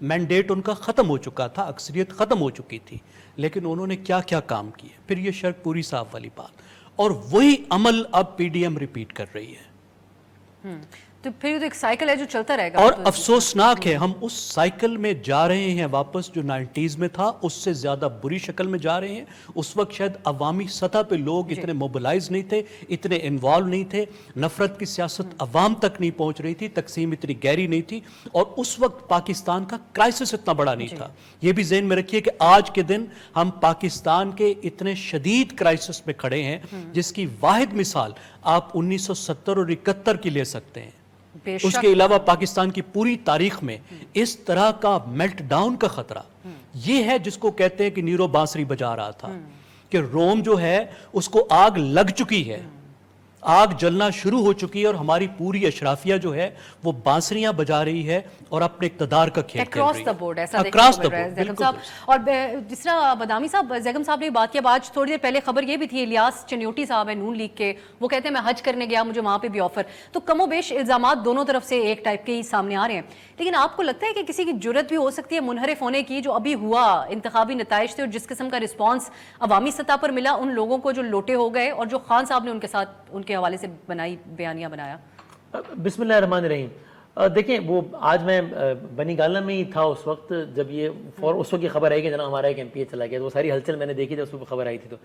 Mandate ان کا ختم ہو چکا تھا, اکثریت ختم ہو چکی تھی, لیکن انہوں نے کیا کیا کام کیے. پھر یہ شرک پوری صاحب والی بات, اور وہی عمل اب پی ڈی ایم ریپیٹ کر رہی ہے. تو پھر تو ایک سائیکل ہے جو چلتا رہے گا. اور افسوسناک ہے ہم اس سائیکل میں جا رہے ہیں واپس جو 90s میں تھا, اس سے زیادہ بری شکل میں جا رہے ہیں. اس وقت شاید عوامی سطح پہ لوگ اتنے موبلائز نہیں تھے, اتنے انوالو نہیں تھے, نفرت کی سیاست عوام تک نہیں پہنچ رہی تھی, تقسیم اتنی گہری نہیں تھی, اور اس وقت پاکستان کا کرائسس اتنا بڑا نہیں تھا. یہ بھی ذہن میں رکھیے کہ آج کے دن ہم پاکستان کے اتنے شدید کرائسس میں کھڑے ہیں جس کی واحد مثال آپ 1970 اور 71 کی لے سکتے ہیں. اس کے علاوہ پاکستان کی پوری تاریخ میں اس طرح کا میلٹ ڈاؤن کا خطرہ یہ ہے جس کو کہتے ہیں کہ نیرو بانسری بجا رہا تھا, کہ روم جو ہے اس کو آگ لگ چکی ہے, آگ جلنا شروع ہو چکی ہے, اور ہماری پوری اشرافیہ جو ہے وہ بانسریاں بجا رہی ہے اور اپنے اقتدار کا کھیل کھیل رہی ہے. اکراس دا بورڈ زیگم صاحب. اور جس طرح بدامی صاحب, زیگم صاحب نے بات کیا, آج تھوڑی دیر پہلے خبر یہ بھی تھی, الیاس چنیوٹی صاحب ہیں نون لیگ کے, وہ کہتے ہیں میں حج کرنے گیا, مجھے وہاں پہ بھی آفر. تو کم و بیش الزامات دونوں طرف سے ایک ٹائپ کے ہی سامنے آ رہے ہیں, لیکن آپ کو لگتا ہے کہ کسی کی جرت بھی ہو سکتی ہے منحرف ہونے کی, جو ابھی ہوا انتخابی نتائج سے اور جس قسم کا رسپانس عوامی سطح پر ملا ان لوگوں کو جو لوٹے ہو گئے, اور جو خان صاحب نے ان کے ساتھ ان کے حوالے سے بنائی بیانیہ بنایا؟ بسم اللہ الرحمن الرحیم. دیکھیں, وہ آج میں بنی گالہ میں ہی تھا اس وقت جب یہ اس وقت یہ خبر آئی کہ جناب ہمارا ایک ایم پی اے چلا گیا, تو وہ ساری ہلچل میں نے دیکھی جب اس وقت خبر آئی تھی.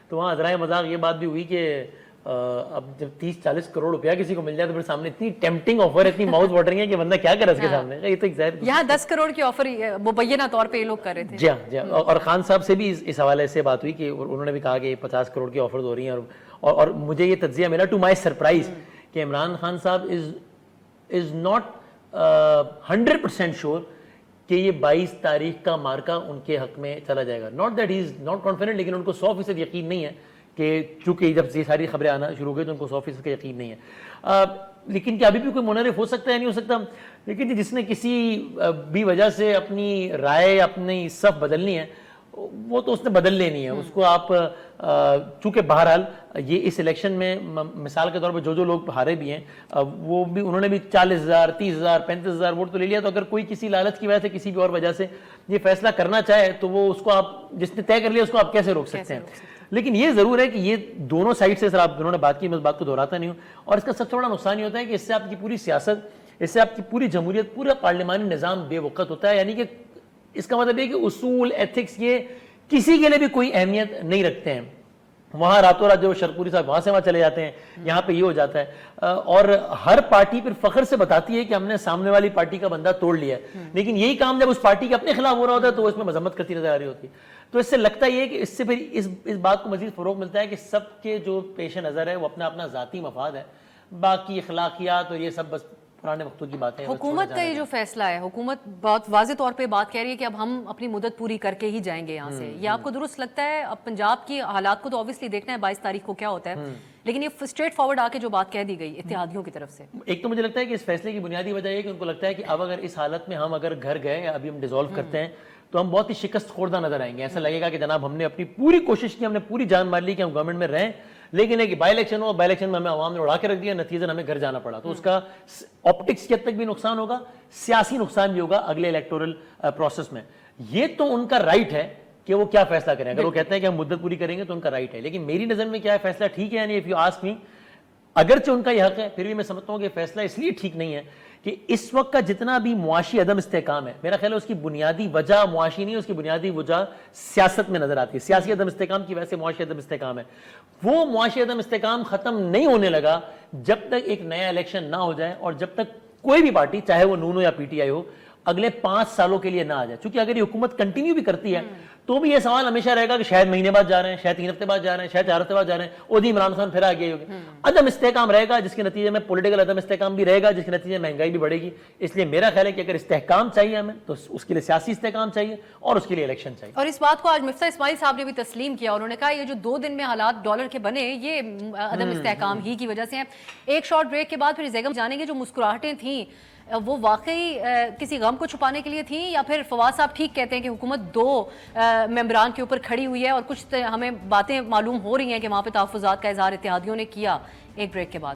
تو وہاں ذرائع مذاق یہ بات بھی ہوئی کہ اب جب 30-40 کروڑ روپیہ کسی کو مل جائے تو پھر سامنے اتنی ٹیمپٹنگ آفر ہے, اتنی ماؤتھ واٹرنگ ہے کہ بندہ کیا کرے اس کے سامنے. یہ تو یہاں 10 کروڑ کی آفر مبینہ طور پہ یہ لوگ کر رہے تھے. جی ہاں, اور خان صاحب سے بھی اس حوالے سے بات ہوئی کہ انہوں نے بھی کہا کہ 50 کروڑ کی آفرز ہو رہی ہیں, اور مجھے یہ تجزیہ ملا ٹو مائی سرپرائز کہ عمران خان صاحب از ناٹ 100% شیور کہ یہ 22 تاریخ کا مارکہ ان کے حق میں چلا جائے گا. Not that he is not confident, لیکن ان کو 100% یقین نہیں ہے کہ چونکہ جب یہ ساری خبریں آنا شروع ہو گئی تو ان کو 100% کا یقین نہیں ہے. لیکن کیا ابھی بھی کوئی منحرف ہو سکتا ہے, نہیں ہو سکتا. لیکن جس نے کسی بھی وجہ سے اپنی رائے اپنی صف بدلنی ہے وہ تو اس نے بدل لینی ہے. اس کو آپ چونکہ بہرحال یہ اس الیکشن میں مثال کے طور پہ جو لوگ ہارے بھی ہیں وہ بھی انہوں نے بھی 40,000 30,000 35,000 ووٹ تو لے لیا. تو اگر کوئی کسی لالچ کی وجہ سے کسی بھی اور وجہ سے یہ فیصلہ کرنا چاہے تو وہ اس کو آپ جس نے طے کر لیا اس کو آپ کیسے روک سکتے ہیں. لیکن یہ ضرور ہے کہ یہ دونوں سائڈ سے سر آپ دونوں نے بات کی, میں اس بات کو دہراتا نہیں ہوں. اور اس کا سب سے بڑا نقصان یہ ہوتا ہے کہ اس سے آپ کی پوری سیاست, اس سے آپ کی پوری جمہوریت, پورا پارلیمانی نظام بے وقت ہوتا ہے. یعنی کہ اس کا مطلب یہ کہ اصول ایتھکس یہ کسی کے لیے بھی کوئی اہمیت نہیں رکھتے ہیں. وہاں راتوں رات جو شرپوری صاحب وہاں سے وہاں چلے جاتے ہیں, یہاں پہ یہ ہو جاتا ہے. اور ہر پارٹی پھر فخر سے بتاتی ہے کہ ہم نے سامنے والی پارٹی کا بندہ توڑ لیا ہے, لیکن یہی کام جب اس پارٹی کے اپنے خلاف ہو رہا ہوتا ہے تو وہ اس میں مذمت کرتی نظر آ رہی ہوتی ہے. تو اس سے لگتا یہ ہے کہ اس سے پھر اس بات کو مزید فروغ ملتا ہے کہ سب کے جو پیش نظر ہے وہ اپنا اپنا ذاتی مفاد ہے, باقی اخلاقیات اور یہ سب بس پرانے وقتوں کی باتیں. حکومت کا یہ جو فیصلہ ہے, حکومت بہت واضح طور پہ بات کہہ رہی ہے کہ اب ہم اپنی مدت پوری کر کے ہی جائیں گے یہاں سے. یہ آپ کو درست لگتا ہے؟ اب پنجاب کی حالات کو تو obviously دیکھنا ہے 22 تاریخ کو کیا ہوتا ہے, لیکن یہ اسٹریٹ فارورڈ آ کے جو بات کہہ دی گئی اتحادیوں کی طرف سے, ایک تو مجھے لگتا ہے کہ اس فیصلے کی بنیادی وجہ یہ کہ ان کو لگتا ہے کہ اب اگر اس حالت میں ہم اگر گھر گئے, ابھی ہم ڈیزالو کرتے ہیں تو ہم بہت ہی شکست خوردہ نظر آئیں گے. ایسا لگے گا کہ جناب ہم نے اپنی پوری کوشش کی, ہم نے پوری جان مار لی کہ ہم گورنمنٹ میں رہیں, لیکن ایک by election who, by election میں ہمیں عوام نے اڑا کے رکھ دیا, نتیجہ ہمیں گھر جانا پڑا. تو اس کا آپٹکس کی حد تک بھی نقصان ہوگا, سیاسی نقصان بھی ہوگا اگلے الیکٹورل پروسیس میں. یہ تو ان کا رائٹ ہے کہ وہ کیا فیصلہ کریں. اگر وہ کہتے ہیں کہ ہم مدت پوری کریں گے تو ان کا رائٹ ہے, لیکن میری نظر میں کیا ہے فیصلہ ٹھیک ہے یعنی اف یو آسک می, اگرچہ ان کا یہ حق ہے پھر بھی میں سمجھتا ہوں کہ فیصلہ اس لیے ٹھیک نہیں ہے کہ اس وقت کا جتنا بھی معاشی عدم استحکام ہے, میرا خیال ہے اس کی بنیادی وجہ معاشی نہیں, اس کی بنیادی وجہ سیاست میں نظر آتی ہے. سیاسی عدم استحکام کی وجہ سے معاشی عدم استحکام ہے. وہ معاشی عدم استحکام ختم نہیں ہونے لگا جب تک ایک نیا الیکشن نہ ہو جائے, اور جب تک کوئی بھی پارٹی چاہے وہ نون ہو یا پی ٹی آئی ہو اگلے 5 سالوں کے لیے نہ آ جائے. چونکہ اگر یہ حکومت کنٹینیو بھی کرتی ہے تو بھی یہ سوال ہمیشہ رہے گا کہ شاید مہینے بعد جا رہے ہیں, شاید 3 ہفتے بعد جا رہے ہیں, شاید 4 ہفتے بعد جا رہے ہیں, اور عمران خان پھر آگے ہوگی. عدم استحکام رہے گا جس کے نتیجے میں پولیٹیکل عدم استحکام بھی رہے گا, جس کے نتیجے میں مہنگائی بھی بڑھے گی. اس لیے میرا خیال ہے کہ اگر استحکام چاہیے ہمیں تو اس کے لیے سیاسی استحکام چاہیے اور اس کے لیے الیکشن چاہیے. اور اس بات کو آج مفتاح اسماعیل صاحب نے بھی تسلیم کیا. انہوں نے کہا یہ جو 2 دن میں حالات ڈالر کے بنے یہ عدم استحکام ہی کی وجہ سے ہیں. ایک شارٹ بریک کے بعد پھر زیگم جانیں گے جو مسکراہٹیں تھیں وہ واقعی کسی غم کو چھپانے کے لیے تھیں, یا پھر فواد صاحب ٹھیک کہتے ہیں کہ حکومت 2 ممبران کے اوپر کھڑی ہوئی ہے, اور کچھ ہمیں باتیں معلوم ہو رہی ہیں کہ وہاں پہ تحفظات کا اظہار اتحادیوں نے کیا. ایک بریک کے بعد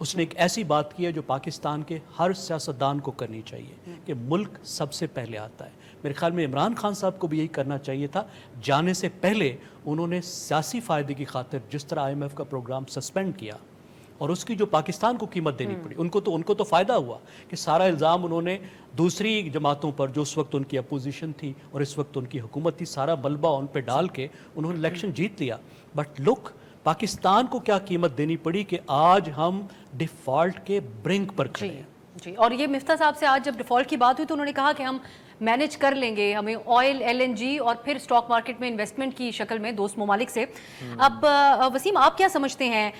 اس نے ایک ایسی بات کی ہے جو پاکستان کے ہر سیاستدان کو کرنی چاہیے کہ ملک سب سے پہلے آتا ہے. میرے خیال میں عمران خان صاحب کو بھی یہی کرنا چاہیے تھا. جانے سے پہلے انہوں نے سیاسی فائدے کی خاطر جس طرح IMF کا پروگرام سسپینڈ کیا اور اس کی جو پاکستان کو قیمت دینی پڑی, ان کو تو فائدہ ہوا کہ سارا الزام انہوں نے دوسری جماعتوں پر جو اس وقت ان کی اپوزیشن تھی اور اس وقت ان کی حکومت تھی, سارا ملبہ ان پہ ڈال کے انہوں نے الیکشن جیت لیا. بٹ لک پاکستان کو کیا قیمت دینی پڑی کہ آج ہم ڈیفالٹ کے برنک پر کھڑے ہیں. جی, اور یہ مفتاح صاحب سے آج جب ڈیفالٹ کی بات ہوئی تو انہوں نے کہا کہ ہم مینیج کر لیں گے, ہمیں آئل, LNG اور پھر اسٹاک مارکیٹ میں انویسٹمنٹ کی شکل میں دوست ممالک سے. اب وسیم آپ کیا سمجھتے ہیں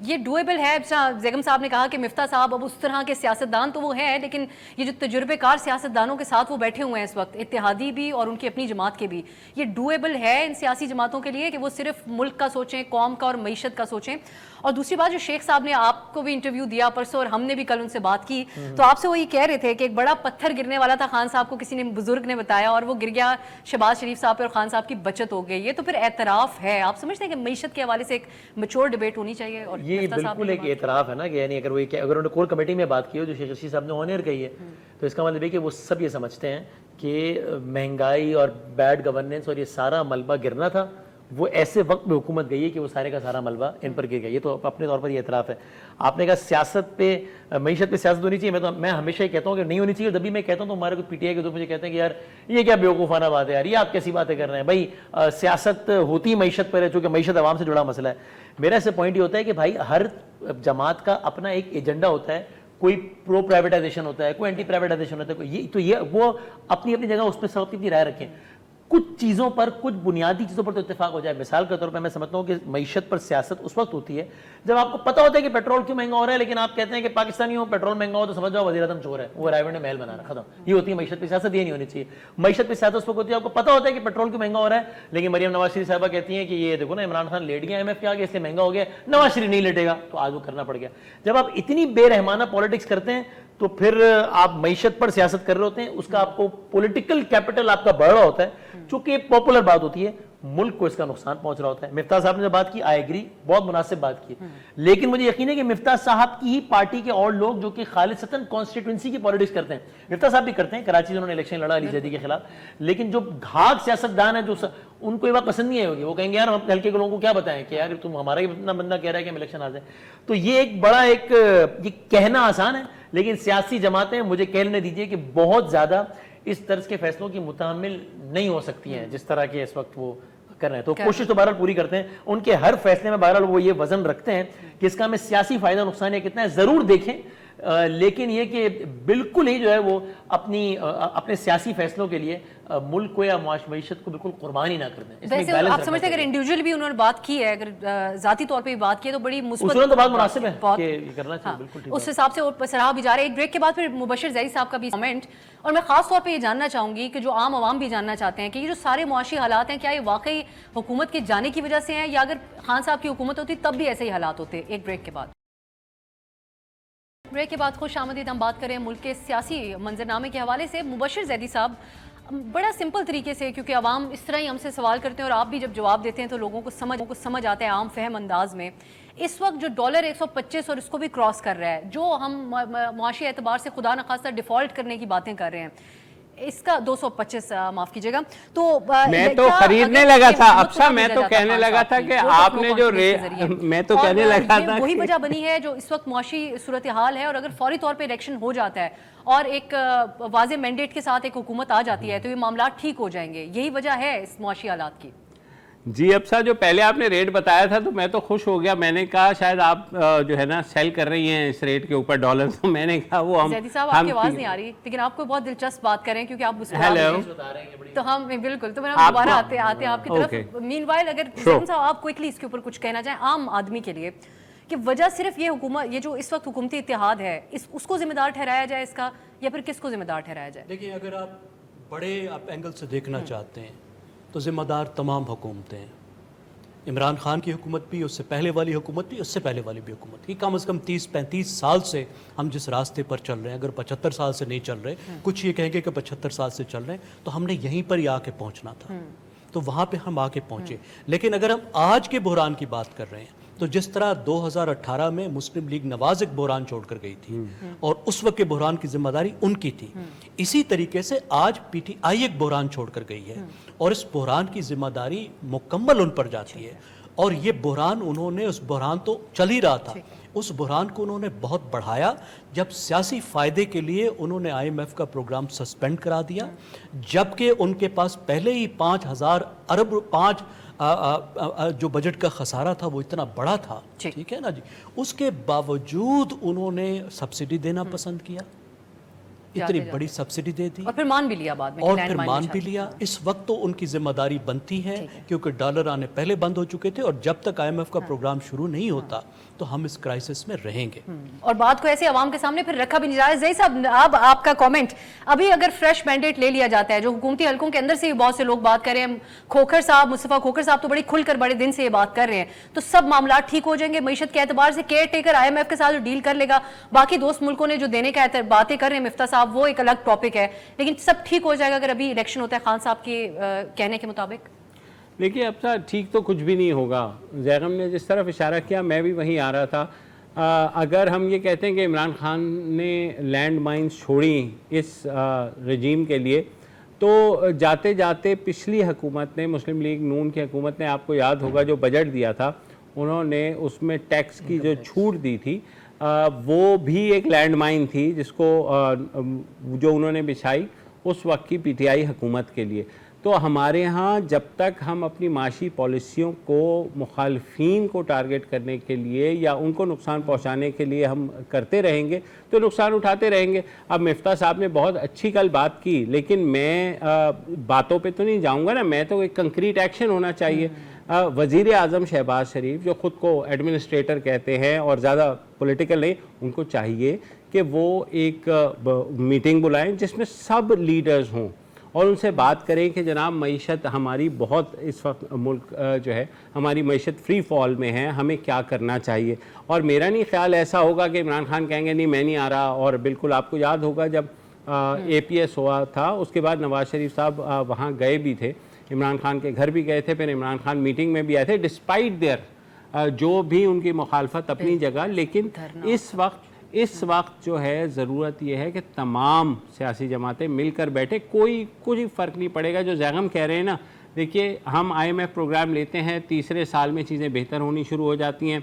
یہ ڈویبل ہے؟ زیگم صاحب نے کہا کہ مفتاح صاحب اب اس طرح کے سیاستدان تو وہ ہیں, لیکن یہ جو تجربے کار سیاستدانوں کے ساتھ وہ بیٹھے ہوئے ہیں اس وقت, اتحادی بھی اور ان کی اپنی جماعت کے بھی, یہ ڈویبل ہے ان سیاسی جماعتوں کے لیے کہ وہ صرف ملک کا سوچیں, قوم کا اور معیشت کا سوچیں؟ اور دوسری بات, جو شیخ صاحب نے آپ کو بھی انٹرویو دیا پرسوں اور ہم نے بھی کل ان سے بات کی, تو آپ سے وہ یہ کہہ رہے تھے کہ ایک بڑا پتھر گرنے والا تھا خان صاحب کو, کسی نے بزرگ نے بتایا, اور وہ گر گیا شہباز شریف صاحب پہ اور خان صاحب کی بچت ہو گئی. یہ تو پھر اعتراف ہے. آپ سمجھتے ہیں کہ معیشت کے حوالے سے ایک میچور ڈبیٹ ہونی چاہیے؟ اور یہ بالکل ایک اعتراف ہے نا کہ یعنی اگر انہوں نے کور کمیٹی میں بات کی ہو جو شیخ رشید صاحب نے آنر کہی ہے, تو اس کا مطلب ہے کہ وہ سب یہ سمجھتے ہیں کہ مہنگائی اور بیڈ گورننس اور یہ سارا ملبہ گرنا تھا, وہ ایسے وقت میں حکومت گئی ہے کہ وہ سارے کا سارا ملبہ ان پر گر گیا. یہ تو اپنے طور پر یہ اعتراف ہے. آپ نے کہا سیاست پہ, معیشت پہ سیاست ہونی چاہیے, میں ہمیشہ یہ کہتا ہوں کہ نہیں ہونی چاہیے. جب بھی میں کہتا ہوں تو ہمارے کوئی PTI کے تو مجھے کہتے ہیں کہ یار یہ کیا بیوقوفانہ بات ہے, یار یہ آپ کیسی باتیں کر رہے ہیں بھائی, سیاست ہوتی معیشت پر ہے چونکہ معیشت عوام سے جڑا مسئلہ ہے. میرا ایسے پوائنٹ یہ ہوتا ہے کہ بھائی ہر جماعت کا اپنا ایک ایجنڈا ہوتا ہے, کوئی پرو پرائیویٹائزیشن ہوتا ہے, کوئی اینٹی پرائیویٹائزیشن ہوتا ہے, تو یہ وہ اپنی اپنی جگہ اس پہ سب اپنی رائے رکھیں. کچھ چیزوں پر, کچھ بنیادی چیزوں پر تو اتفاق ہو جائے. مثال کے طور پر میں سمجھتا ہوں کہ معیشت پر سیاست اس وقت ہوتی ہے جب آپ کو پتا ہوتا ہے کہ پیٹرول کیوں مہنگا ہو رہا ہے, لیکن آپ کہتے ہیں کہ پاکستانیوں پیٹرول مہنگا ہو تو سمجھ جاؤ وزیر اعظم چور ہے, وہ رائے نے محل بنا رہا, ختم. یہ ہوتی ہے معیشت پہ سیاست, یہ نہیں ہونی چاہیے. معیشت پہ سیاست اس وقت ہوتی ہے آپ کو پتا ہوتا ہے کہ پیٹرول کیوں مہنگا ہو رہا ہے, لیکن مریم نواز شریف صاحبہ کہتی ہیں کہ یہ دیکھو نا عمران خان لیٹ گیا IMF کے آگے اس لیے مہنگا ہو گیا, نواز شریف نہیں لیٹے گا تو آج وہ کرنا پڑ گیا. جب آپ اتنی بے رحمانہ پالیٹکس کرتے ہیں تو پھر آپ معیشت پر سیاست کر رہے ہوتے ہیں, اس کا آپ کو پولیٹیکل کیپٹل آپ کا بڑھ رہا ہوتا ہے, چونکہ پاپولر بات ہوتی ہے, ملک کو اس کا نقصان پہنچ رہا ہوتا ہے. مفتاح صاحب نے جو بات کی آئی ایگری, بہت مناسب بات کی, لیکن مجھے یقین ہے کہ مفتاح صاحب کی ہی پارٹی کے اور لوگ جو کہ خالصتاً کانسٹیٹوئنسی کی پالیٹکس کرتے ہیں, مفتاح صاحب بھی کرتے ہیں, کراچی سے انہوں نے الیکشن لڑا علی زیدی کے خلاف, لیکن جو گھاگ سیاستدان ہیں جو ان کو یہ بات پسند نہیں ہوگی, وہ کہیں گے یار ہم ہلکے کے لوگوں کو کیا بتائیں کہ یار تم ہمارا ہی اپنا بندہ کہہ رہا ہے کہ ہم الیکشن آ جائیں. تو یہ ایک بڑا یہ کہنا آسان ہے, لیکن سیاسی جماعتیں مجھے کہنے دیجیے کہ بہت زیادہ اس طرز کے فیصلوں کی متحمل نہیں ہو سکتی ہیں جس طرح کے اس وقت وہ کر رہے ہیں. تو کوشش تو بہرحال پوری کرتے ہیں, ان کے ہر فیصلے میں بہرحال وہ یہ وزن رکھتے ہیں کہ اس کا ہمیں سیاسی فائدہ نقصان یہ کتنا ہے ضرور دیکھیں, لیکن یہ کہ بالکل ہی جو ہے وہ اپنے سیاسی فیصلوں کے لیے ملک کو یا معیشت کو بالکل قربانی نہ کر دیں. ویسے آپ سمجھتے ہیں اگر انڈیویجول بھی انہوں نے بات کی ہے, اگر ذاتی طور پہ بھی بات کی ہے تو بڑی مثبت, اصولاً تو بات مناسب ہے کہ یہ کرنا چاہیے, بالکل ٹھیک ہے. اس حساب سے سراہا بھی جا رہا ہے. ایک بریک کے بعد پھر مبشر زیدی صاحب کا بھی کمنٹ, اور میں خاص طور پہ یہ جاننا چاہوں گی کہ جو عام عوام بھی جاننا چاہتے ہیں کہ یہ جو سارے معاشی حالات ہیں کیا یہ واقعی حکومت کے جانے کی وجہ سے ہیں, یا اگر خان صاحب کی حکومت ہوتی تب بھی ایسے ہی حالات ہوتے. ایک بریک کے بعد. بریک کے بعد خوش آمدید. ہم بات کریں ملک کے سیاسی منظرنامے کے حوالے سے. مبشر زیدی صاحب بڑا سمپل طریقے سے, کیونکہ عوام اس طرح ہی ہم سے سوال کرتے ہیں اور آپ بھی جب جواب دیتے ہیں تو لوگوں کو سمجھ آتا ہے عام فہم انداز میں. اس وقت جو ڈالر 125 اور اس کو بھی کراس کر رہا ہے, جو ہم معاشی اعتبار سے خدا نخواستہ ڈیفالٹ کرنے کی باتیں کر رہے ہیں, اس کا 225 معاف کیجیے گا, تو میں تو خریدنے لگا تھا افسا, میں تو کہنے لگا تھا کہ آپ نے جو میں تو کہنے لگا تھا وہی وجہ بنی ہے جو اس وقت معاشی صورتحال ہے, اور اگر فوری طور پہ الیکشن ہو جاتا ہے اور ایک واضح مینڈیٹ کے ساتھ ایک حکومت آ جاتی ہے تو یہ معاملات ٹھیک ہو جائیں گے. یہی وجہ ہے اس معاشی حالات کی. جی افسا, جو پہلے آپ نے ریٹ بتایا تھا تو میں تو خوش ہو گیا. میں نے کہا شاید آپ جو ہے نا سیل کر رہی ہیں اس ریٹ کے اوپر ڈالر, تو میں نے کہا وہ زیدی صاحب آپ کی آواز نہیں آ رہی, لیکن آپ کو بہت دلچسپ بات کریں کیونکہ آپ تو ہم بالکل, تو میں دوبارہ آتے ہیں آپ کی طرف. مین وائل اگر زیدی صاحب آپ کوئکلی اس کے اوپر کچھ کہنا چاہیں عام آدمی کے لیے, کہ وجہ صرف یہ حکومت, یہ جو اس وقت حکومتی اتحاد ہے اس کو ذمہ دار ٹھہرایا جائے اس کا, یا پھر کس کو ذمہ دار ٹھہرایا جائے؟ دیکھیں, اگر آپ بڑے اینگل سے دیکھنا چاہتے ہیں تو ذمہ دار تمام حکومتیں ہیں. عمران خان کی حکومت بھی, اس سے پہلے والی حکومت بھی, اس سے پہلے والی بھی حکومت بھی. کم از کم 30-35 سال سے ہم جس راستے پر چل رہے ہیں, اگر 75 سال سے نہیں چل رہے, کچھ یہ کہیں گے کہ 75 سال سے چل رہے ہیں, تو ہم نے یہیں پر ہی آ کے پہنچنا تھا, تو وہاں پہ ہم آ کے پہنچے. لیکن اگر ہم آج کے بحران کی بات کر رہے ہیں تو جس طرح 2018 میں مسلم لیگ نواز ایک بحران چھوڑ کر گئی تھی اور اس وقت کے بحران کی ذمہ داری ان کی تھی، اسی طریقے سے آج پی ٹی آئی ایک بحران چھوڑ کر گئی ہے اور اس بحران کی ذمہ داری مکمل ان پر جاتی ہے. اور یہ بحران انہوں نے، اس بحران تو چل ہی رہا تھا، اس بحران کو انہوں نے بہت بڑھایا جب سیاسی فائدے کے لیے انہوں نے آئی ایم ایف کا پروگرام سسپینڈ کرا دیا، جبکہ ان کے پاس پہلے ہی 5,000 ارب جو بجٹ کا خسارہ تھا وہ اتنا بڑا تھا، ٹھیک ہے نا جی. اس کے باوجود انہوں نے سبسڈی دینا پسند کیا، اتنی بڑی سبسڈی دے دی اور پھر مان بھی لیا بعد میں، اور پھر مان بھی لیا. اس وقت تو ان کی ذمہ داری بنتی ہے کیونکہ ڈالر آنے پہلے بند ہو چکے تھے اور جب تک آئی ایم ایف کا پروگرام شروع نہیں ہوتا تو ہم اس کرائسس میں رہیں گے. اور بات کو ایسے عوام کے سامنے پھر رکھا بھی نہیں جا رہا ہے. زئی صاحب اب آپ کا کامنٹ، ابھی اگر فریش مینڈیٹ لے لیا جاتا ہے، جو حکومتی حلقوں کے اندر سے بھی بہت سے لوگ بات کر رہے ہیں، کھوکھر صاحب، مصطفیٰ کھوکھر صاحب تو بڑی کھل کر بڑے دن سے یہ بات کر رہے ہیں، تو سب معاملات ٹھیک ہو جائیں گے معیشت کے اعتبار سے؟ Caretaker I M F کے ساتھ جو ڈیل کر لے گا، باقی دوست ملکوں نے جو دینے کا باتیں کر رہے ہیں مفتاح صاحب، وہ ایک الگ ٹاپک ہے، لیکن سب ٹھیک ہو جائے گا اگر ابھی الیکشن ہوتا ہے خان صاحب کے کہنے کے مطابق؟ دیکھیے اب صاحب ٹھیک تو کچھ بھی نہیں ہوگا. زیغم نے جس طرف اشارہ کیا میں بھی وہیں آ رہا تھا. اگر ہم یہ کہتے ہیں کہ عمران خان نے لینڈ مائنز چھوڑی اس رجیم کے لیے، تو جاتے جاتے پچھلی حکومت نے، مسلم لیگ نون کی حکومت نے، آپ کو یاد ہوگا جو بجٹ دیا تھا انہوں نے اس میں ٹیکس کی جو چھوٹ دی تھی وہ بھی ایک لینڈ مائن تھی جس کو جو انہوں نے بچھائی اس وقت کی پی ٹی آئی حکومت کے لیے. تو ہمارے ہاں جب تک ہم اپنی معاشی پالیسیوں کو مخالفین کو ٹارگٹ کرنے کے لیے یا ان کو نقصان پہنچانے کے لیے ہم کرتے رہیں گے تو نقصان اٹھاتے رہیں گے. اب مفتاح صاحب نے بہت اچھی کل بات کی، لیکن میں باتوں پہ تو نہیں جاؤں گا نا، میں تو ایک کنکریٹ ایکشن ہونا چاہیے. وزیر اعظم شہباز شریف جو خود کو ایڈمنسٹریٹر کہتے ہیں اور زیادہ پولیٹیکل نہیں، ان کو چاہیے کہ وہ ایک میٹنگ بلائیں جس میں سب لیڈرز ہوں اور ان سے بات کریں کہ جناب معیشت ہماری بہت اس وقت ملک جو ہے ہماری معیشت فری فال میں ہے، ہمیں کیا کرنا چاہیے. اور میرا نہیں خیال ایسا ہوگا کہ عمران خان کہیں گے نہیں میں نہیں آ رہا. اور بالکل آپ کو یاد ہوگا جب اے پی ایس ہوا تھا اس کے بعد نواز شریف صاحب وہاں گئے بھی تھے، عمران خان کے گھر بھی گئے تھے، پھر عمران خان میٹنگ میں بھی آئے تھے ڈسپائٹ دیئر جو بھی ان کی مخالفت اپنی جگہ. لیکن اس وقت جو ہے ضرورت یہ ہے کہ تمام سیاسی جماعتیں مل کر بیٹھے، کوئی فرق نہیں پڑے گا. جو زیغم کہہ رہے ہیں نا، دیکھیے ہم آئی ایم ایف پروگرام لیتے ہیں، تیسرے سال میں چیزیں بہتر ہونی شروع ہو جاتی ہیں،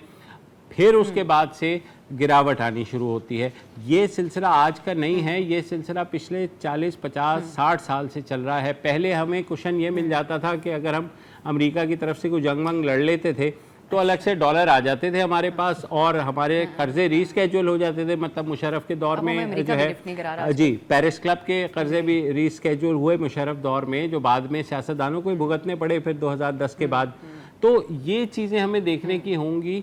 پھر اس کے بعد سے گراوٹ آنی شروع ہوتی ہے. یہ سلسلہ آج کا نہیں ہے، یہ سلسلہ پچھلے 40 50 60 سال سے چل رہا ہے. پہلے ہمیں کوشن یہ مل جاتا تھا کہ اگر ہم امریکہ کی طرف سے کوئی جنگ ونگ لڑ لیتے تھے تو الگ سے ڈالر آ جاتے تھے ہمارے پاس اور ہمارے قرضے ری اسکیجول ہو جاتے تھے. مطلب مشرف کے دور میں جو ہے جی پیرس کلب کے قرضے بھی ری اسکیجول ہوئے مشرف دور میں، جو بعد میں سیاستدانوں کو بھگتنے پڑے پھر 2010 کے بعد. تو یہ چیزیں ہمیں دیکھنے کی ہوں گی.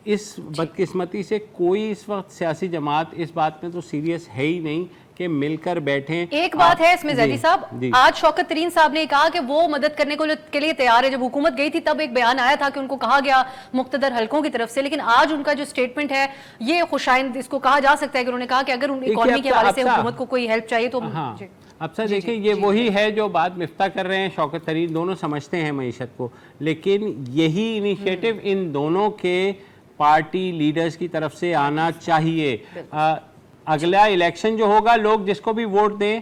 اس بدقسمتی سے کوئی اس وقت سیاسی جماعت اس بات میں تو سیریس ہے ہی نہیں کہ مل کر بیٹھیں. ایک بات ہے اس میں زیدی صاحب، آج شوکت ترین صاحب نے کہا کہ وہ مدد کرنے کے لیے تیار ہے. جب حکومت گئی تھی تب ایک بیان آیا تھا کہ ان کو کہا گیا مقتدر حلقوں کی طرف سے، لیکن آج ان کا جو سٹیٹمنٹ ہے یہ خوشائند اس کو کہا جا سکتا ہے کہ انہوں نے کہا کہ اگر اکانومی کے حوالے سے حکومت کو کوئی ہیلپ چاہیے تو اب سر دیکھیں یہ وہی ہے جو بات مفتاح کر رہے ہیں، شوکت ترین دونوں سمجھتے ہیں معیشت کو، لیکن یہی انیشیٹو ان دونوں کے پارٹی لیڈرز کی طرف سے آنا چاہیے. اگلا الیکشن جو ہوگا لوگ جس کو بھی ووٹ دیں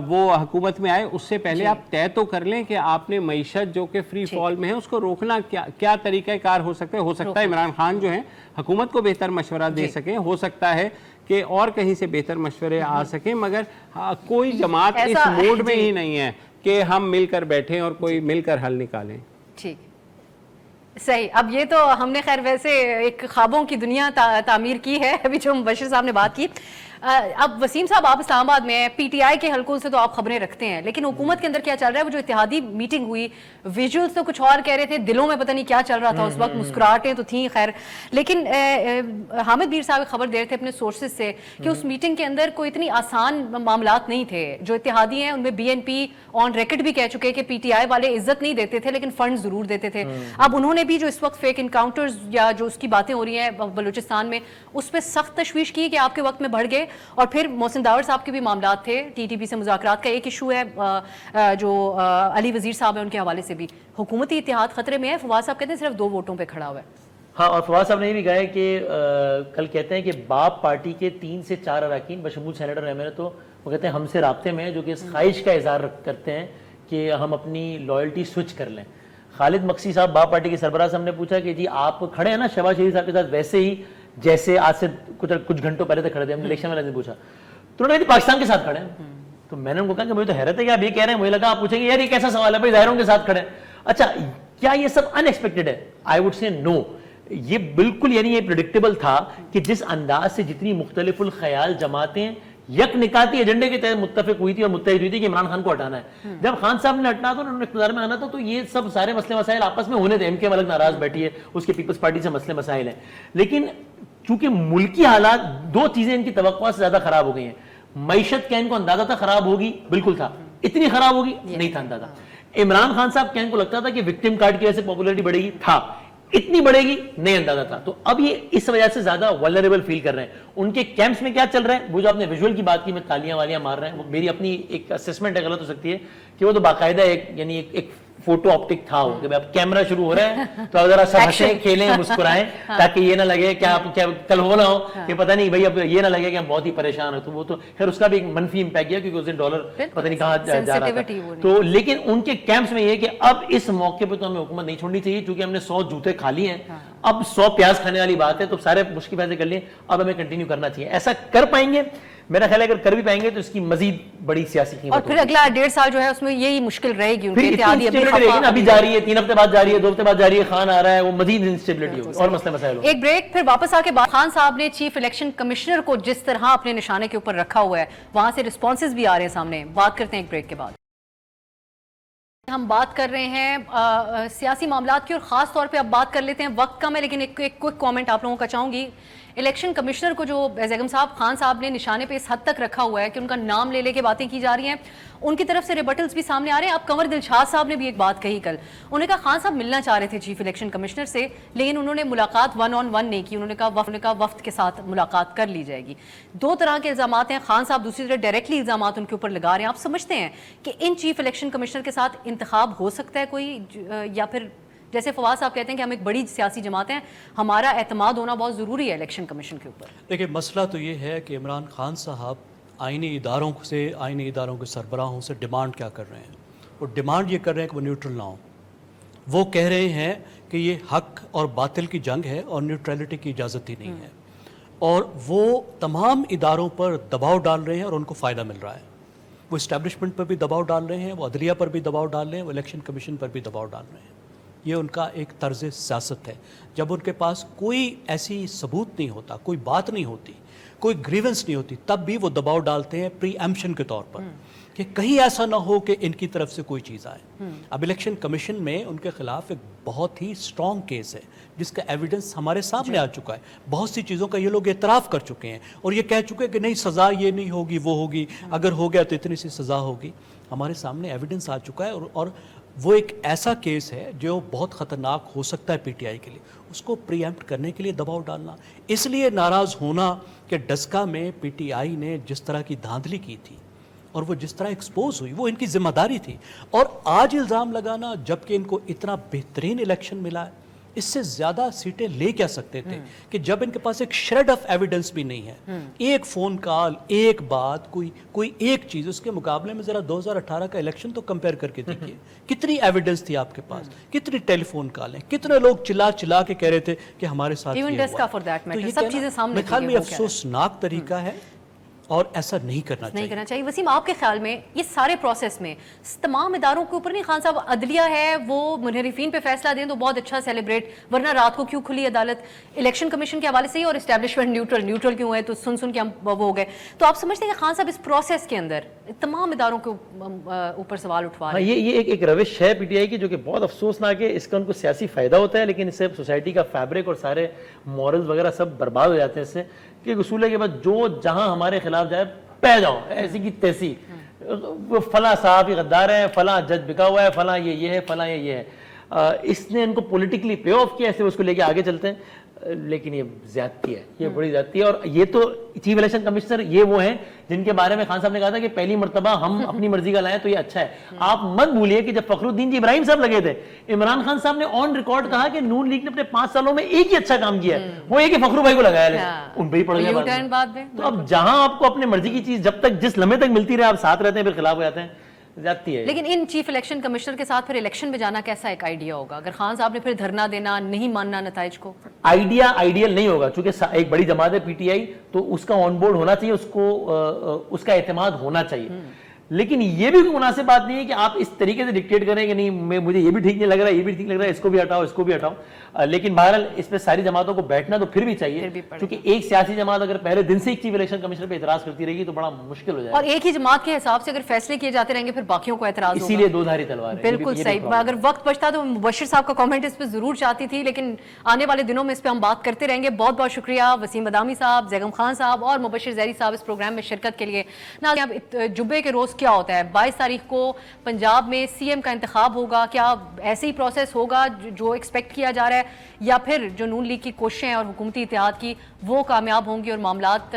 وہ حکومت میں آئے، اس سے پہلے آپ طے تو کر لیں کہ آپ نے معیشت جو کہ فری فال میں ہے اس کو روکنا کیا طریقہ کار ہو سکتا ہے. ہو سکتا ہے عمران خان جو ہیں حکومت کو بہتر مشورہ دے سکیں، ہو سکتا ہے کہ اور کہیں سے بہتر مشورے آ سکیں، مگر کوئی جماعت اس موڈ میں ہی نہیں ہے کہ ہم مل کر بیٹھیں اور کوئی مل کر حل نکالیں. ٹھیک صحیح. اب یہ تو ہم نے خیر ویسے ایک خوابوں کی دنیا تعمیر کی ہے ابھی جو بشیر صاحب نے بات کی. اب وسیم صاحب آپ اسلام آباد میں ہیں، پی ٹی آئی کے حلقوں سے تو آپ خبریں رکھتے ہیں، لیکن حکومت کے اندر کیا چل رہا ہے؟ وہ جو اتحادی میٹنگ ہوئی، ویژولز تو کچھ اور کہہ رہے تھے، دلوں میں پتہ نہیں کیا چل رہا تھا اس وقت، مسکراہٹیں تو تھیں خیر، لیکن حامد میر صاحب خبر دے رہے تھے اپنے سورسز سے کہ اس میٹنگ کے اندر کوئی اتنی آسان معاملات نہیں تھے. جو اتحادی ہیں ان میں B N P on record بھی کہہ چکے کہ پی ٹی آئی والے عزت نہیں دیتے تھے لیکن فنڈ ضرور دیتے تھے. اب انہوں نے بھی جو اس وقت فیک انکاؤنٹرز یا جو اس کی باتیں ہو رہی ہیں بلوچستان میں، اس پہ سخت تشویش کی کہ آپ کے وقت میں بڑھ گئے. اور پھر محسن داور صاحب کے بھی معاملات تھے، ٹی ٹی پی سے مذاکرات کا ایک ایشو ہے جو علی وزیر صاحب ہیں ان کے حوالے سے بھی. حکومتی اتحاد خطرے میں ہے. فواد صاحب کہتے ہیں صرف 2 ووٹوں پہ کھڑا ہوا ہے. ہاں، اور فواد صاحب نے یہ بھی کہا ہے کہ کل کہتے ہیں کہ باپ پارٹی کے 3 سے 4 اراکین بشمول سینیٹر احمد تو وہ کہتے ہیں ہم سے رابطے میں ہیں، جو کہ اس خواہش کا اظہار کرتے ہیں کہ ہم اپنی لائلٹی سوئچ کر لیں. خالد مقصی صاحب باپ پارٹی کے سربراہ سے ہم نے پوچھا کہ جی آپ کھڑے ہیں نا شہباز شریف صاحب کے ساتھ ویسے ہی جیسے آج سے کچھ گھنٹوں پہلے تک کھڑے تھے. ہم نے الیکشن والے نے پوچھا تو انہوں نے کہا پاکستان کے ساتھ کھڑے ہیں. تو میں نے ان کو کہا کہ مجھے تو حیرت ہے کہ آپ یہ کہہ رہے ہیں. مجھے لگا آپ پوچھیں گے یار یہ کیسا سوال ہے بھائی ظاہروں کے ساتھ کھڑے ہیں. اچھا کیا یہ سب ان ایکسپیکٹڈ ہے؟ آئی وڈ سے نو. یہ بالکل یعنی یہ پریڈکٹیبل تھا کہ جس انداز سے جتنی مختلف الخیال جماعتیں یک نکاتی ایجنڈے کے تحت متفق ہوئی تھی اور متحد ہوئی تھی کہ عمران خان کو ہٹانا ہے. جب خان صاحب نے ہٹنا تھا انہوں نے اقتدار میں آنا تھا تو یہ سب سارے مسئلے مسائل آپس میں ہونے تھے. ایم کے الگ ناراض بیٹھی ہے, اس کے پیپلز پارٹی سے مسئلے مسائل ہیں, لیکن چونکہ ملکی حالات دو چیزیں ان کی توقع سے زیادہ خراب ہو گئی ہیں. معیشت کا ان کو اندازہ تھا خراب ہوگی, بالکل تھا. اتنی خراب ہوگی نہیں تھا اندازہ. عمران خان صاحب کیا ان کو لگتا تھا کہ وکٹم کارڈ کی وجہ سے پاپولیرٹی بڑھے گی, تھا. اتنی بڑھے گی نہیں اندازہ تھا. تو اب یہ اس وجہ سے زیادہ ولنریبل فیل کر رہے ہیں. ان کے کیمپس میں کیا چل رہا ہے, وہ جو آپ نے ویژول کی بات کی میں تالیاں والیاں مار رہے ہیں, وہ میری اپنی ایک اسسمنٹ ہے, غلط ہو سکتی ہے, کہ وہ تو باقاعدہ ایک یعنی ایک فوٹو آپٹک تھا وہ کہ اب کیمرہ شروع ہو رہا ہے تو اب ذرا سب ہنسیں کھیلیں مسکرائیں تاکہ یہ نہ لگے کہ آپ کل ہو نہ ہو کہ پتہ نہیں بھائی اب یہ نہ لگے کہ ہم بہت ہی پریشان ہیں. تو وہ تو خیر اس کا بھی ایک منفی امپیکٹ گیا کیونکہ اس دن ڈالر پتہ نہیں کہاں جا رہا تھا. تو لیکن ان کے کیمپس میں یہ ہے کہ اب اس موقع پہ تو ہمیں حکومت نہیں چھوڑنی چاہیے کیونکہ ہم نے 100 جوتے کھا لیے ہیں, اب 100 پیاز کھانے والی بات ہے, تو سارے مشکل فیصلے کر لیے, اب ہمیں کنٹینیو کرنا چاہیے. ایسا کر پائیں گے میرا خیال ہے, اگر کر بھی پائیں گے تو اس کی مزید بڑی سیاسی قیمت, اور پھر اگلا 1.5 سال جو ہے اس میں یہی مشکل رہے گی. ابھی جاری ہے, 3 ہفتے بعد جاری ہے, 2 ہفتے بعد جاری ہے, خان آ رہا ہے, وہ مزید انسٹیبلٹی ہوگی اور مسئلے مسائل ہوگی. ایک بریک, پھر واپس آ کے خان صاحب نے چیف الیکشن کمشنر کو جس طرح اپنے نشانے کے اوپر رکھا ہوا ہے وہاں سے رسپانسز بھی آ رہے ہیں سامنے. بات کرتے ہیں ایک بریک کے بعد. ہم بات کر رہے ہیں سیاسی معاملات کی, اور خاص طور پہ اب بات کر لیتے ہیں, وقت کم ہے لیکن ایک کوئک کامنٹ آپ لوگوں کا چاہوں گی. الیکشن کمشنر کو جو بیگم صاحب خان صاحب نے نشانے پہ اس حد تک رکھا ہوا ہے کہ ان کا نام لے کے باتیں کی جا رہی ہیں, ان کی طرف سے ریبٹلز بھی سامنے آ رہے ہیں. اب کنور دلشاد صاحب نے بھی ایک بات کہی کل, انہوں نے کہا خان صاحب ملنا چاہ رہے تھے چیف الیکشن کمشنر سے لیکن انہوں نے ملاقات 1-on-1 نہیں کی. انہوں نے کہا وفد کے ساتھ ملاقات کر لی جائے گی. دو طرح کے الزامات ہیں. خان صاحب دوسری طرف ڈائریکٹلی الزامات ان کے اوپر لگا رہے ہیں. آپ سمجھتے ہیں کہ ان چیف الیکشن کمشنر کے ساتھ انتخاب ہو سکتا ہے کوئی, یا پھر جیسے فواز صاحب کہتے ہیں کہ ہم ایک بڑی سیاسی جماعت ہیں, ہمارا اعتماد ہونا بہت ضروری ہے الیکشن کمیشن کے اوپر؟ دیکھیں مسئلہ تو یہ ہے کہ عمران خان صاحب آئینی اداروں کے سربراہوں سے ڈیمانڈ کیا کر رہے ہیں. وہ ڈیمانڈ یہ کر رہے ہیں کہ وہ نیوٹرل نہ ہوں. وہ کہہ رہے ہیں کہ یہ حق اور باطل کی جنگ ہے اور نیوٹرلٹی کی اجازت ہی نہیں ہے, اور وہ تمام اداروں پر دباؤ ڈال رہے ہیں اور ان کو فائدہ مل رہا ہے. وہ اسٹیبلشمنٹ پر بھی دباؤ ڈال رہے ہیں, وہ عدلیہ پر بھی دباؤ ڈال رہے ہیں, وہ الیکشن کمیشن پر بھی دباؤ ڈال رہے ہیں. یہ ان کا ایک طرز سیاست ہے. جب ان کے پاس کوئی ایسی ثبوت نہیں ہوتا, کوئی بات نہیں ہوتی, کوئی گریونس نہیں ہوتی, تب بھی وہ دباؤ ڈالتے ہیں پری ایمپشن کے طور پر کہ کہیں ایسا نہ ہو کہ ان کی طرف سے کوئی چیز آئے. اب الیکشن کمیشن میں ان کے خلاف ایک بہت ہی سٹرونگ کیس ہے جس کا ایویڈنس ہمارے سامنے آ چکا ہے. بہت سی چیزوں کا یہ لوگ اعتراف کر چکے ہیں اور یہ کہہ چکے ہیں کہ نہیں سزا یہ نہیں ہوگی, وہ ہوگی, اگر ہو گیا تو اتنی سی سزا ہوگی. ہمارے سامنے ایویڈنس آ چکا ہے, اور وہ ایک ایسا کیس ہے جو بہت خطرناک ہو سکتا ہے پی ٹی آئی کے لیے. اس کو پری ایمپٹ کرنے کے لیے دباؤ ڈالنا, اس لیے ناراض ہونا کہ ڈسکا میں پی ٹی آئی نے جس طرح کی دھاندلی کی تھی اور وہ جس طرح ایکسپوز ہوئی وہ ان کی ذمہ داری تھی. اور آج الزام لگانا جبکہ ان کو اتنا بہترین الیکشن ملا ہے, اس سے زیادہ سیٹیں لے کیا سکتے تھے کہ جب ان کے پاس ایک شریڈ آف ایویڈنس بھی نہیں ہے, ایک فون کال, ایک بات, کوئی ایک چیز. اس کے مقابلے میں ذرا 2018 کا الیکشن تو کمپیئر کر کے دیکھیے, کتنی ایویڈنس تھی آپ کے پاس, کتنی ٹیلی فون کالیں, کتنے لوگ چلا کے کہہ رہے تھے کہ ہمارے ساتھ یہ ہوا. میرے خیال میں افسوسناک طریقہ ہے اور ایسا نہیں کرنا چاہیے. وسیم آپ کے خیال میں یہ سارے پروسیس میں تمام اداروں کے اوپر نہیں, خان صاحب عدلیہ ہے وہ منحرفین پہ فیصلہ دیں تو بہت اچھا سیلیبریٹ, ورنہ رات کو کیوں کھلی عدالت. الیکشن کمیشن کے حوالے سے ہی, اور اسٹیبلشمنٹ نیوٹرل کیوں ہے, تو سن کے ہم وہ ہو گئے. تو آپ سمجھتے ہیں کہ خان صاحب اس پروسیس کے اندر تمام اداروں کے اوپر سوال اٹھوا رہے ہیں؟ یہ ایک روش ہے پی ٹی آئی کی جو کہ بہت افسوسناک ہے. اس کا ان کو سیاسی فائدہ ہوتا ہے لیکن اس سے سوسائٹی کا فیبرک اور سارے مورلز وغیرہ سب برباد ہو جاتے ہیں. اس سے کہ اصول ہے کہ بس جو جہاں ہمارے خلاف جائے پہ جاؤ, ایسی کی تیسی, فلاں صحافی غدار ہے, فلاں جج بکا ہوا ہے, فلاں یہ ہے, فلاں یہ ہے. اس نے ان کو پولیٹیکلی پے آف کیا, ایسے اس کو لے کے آگے چلتے ہیں. لیکن یہ زیادتی ہے, یہ بڑی زیادتی ہے. اور یہ تو چیف الیکشن کمشنر یہ وہ ہیں جن کے بارے میں خان صاحب نے کہا تھا کہ پہلی مرتبہ ہم اپنی مرضی کا لائیں تو یہ اچھا ہے. آپ مت بھولیے کہ جب فخر الدین جی ابراہیم صاحب لگے تھے, عمران خان صاحب نے آن ریکارڈ کہا کہ نون لیگ نے اپنے 5 سالوں میں ایک ہی اچھا کام کیا ہے, وہ یہ کہ فخرو بھائی کو لگایا ہے, ان پہ ہی پڑ گیا. تو اب جہاں آپ کو اپنے مرضی کی چیز جب تک جس لمحے تک ملتی رہے آپ ساتھ رہتے ہیں پھر خلاف ہو جاتے ہیں, زیادتی ہے. لیکن ان چیف الیکشن کمشنر کے ساتھ پھر الیکشن میں جانا کیسا ایک آئیڈیا ہوگا اگر خان صاحب نے پھر دھرنا دینا, نہیں ماننا نتائج کو؟ آئیڈیا آئیڈیل نہیں ہوگا, چونکہ ایک بڑی جماعت ہے پی ٹی آئی, تو اس کا آن بورڈ ہونا چاہیے, اس کو اس کا اعتماد ہونا چاہیے. لیکن یہ بھی مناسب بات نہیں ہے کہ آپ اس طریقے سے ڈکٹیٹ کریں کہ نہیں مجھے یہ بھی ٹھیک نہیں لگ رہا, یہ بھی ٹھیک لگ رہا ہے, اس کو بھی ہٹاؤ, اس کو بھی ہٹاؤ. لیکن بہرحال اس پہ ساری جماعتوں کو بیٹھنا تو پھر بھی چاہیے, کیونکہ ایک سیاسی جماعت اگر پہلے دن سے ایک چیف الیکشن کمشنر پہ اعتراض کرتی رہے گی تو بڑا مشکل ہو جائے گا. اور ایک ہی جماعت کے حساب سے اگر فیصلے کیے جاتے رہیں گے پھر باقیوں کو اعتراض ہوگا. اسی لیے دو دھاری تلوار ہے. بالکل صحیح. اگر وقت بچتا تو مبشر صاحب کا کامنٹ اس پہ ضرور چاہتی تھی, لیکن آنے والے دنوں میں اس پہ ہم بات کرتے رہیں گے. بہت بہت شکریہ وسیم بادامی صاحب, زیغم خان صاحب اور مبشر زہری صاحب اس پروگرام میں شرکت کے لیے. اب جمعے کے روز کیا ہوتا ہے, 22 تاریخ کو پنجاب میں سی ایم کا انتخاب ہوگا. کیا ایسے ہی پروسیس ہوگا جو ایکسپیکٹ کیا جا رہا ہے, یا پھر جو نون لیگ کی کوششیں اور حکومتی اتحاد کی وہ کامیاب ہوں گی اور معاملات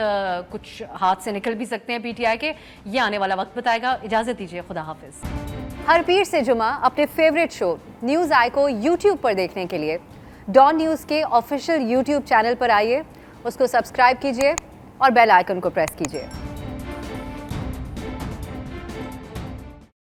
کچھ ہاتھ سے نکل بھی سکتے ہیں پی ٹی آئی کے؟ یہ آنے والا وقت بتائے گا. اجازت دیجیے, خدا حافظ. ہر پیر سے جمعہ اپنے فیوریٹ شو نیوز آئی کو یوٹیوب پر دیکھنے کے لیے ڈان نیوز کے آفیشیل یوٹیوب چینل پر آئیے, اس کو سبسکرائب کیجیے اور بیل آئیکن کو پریس کیجیے.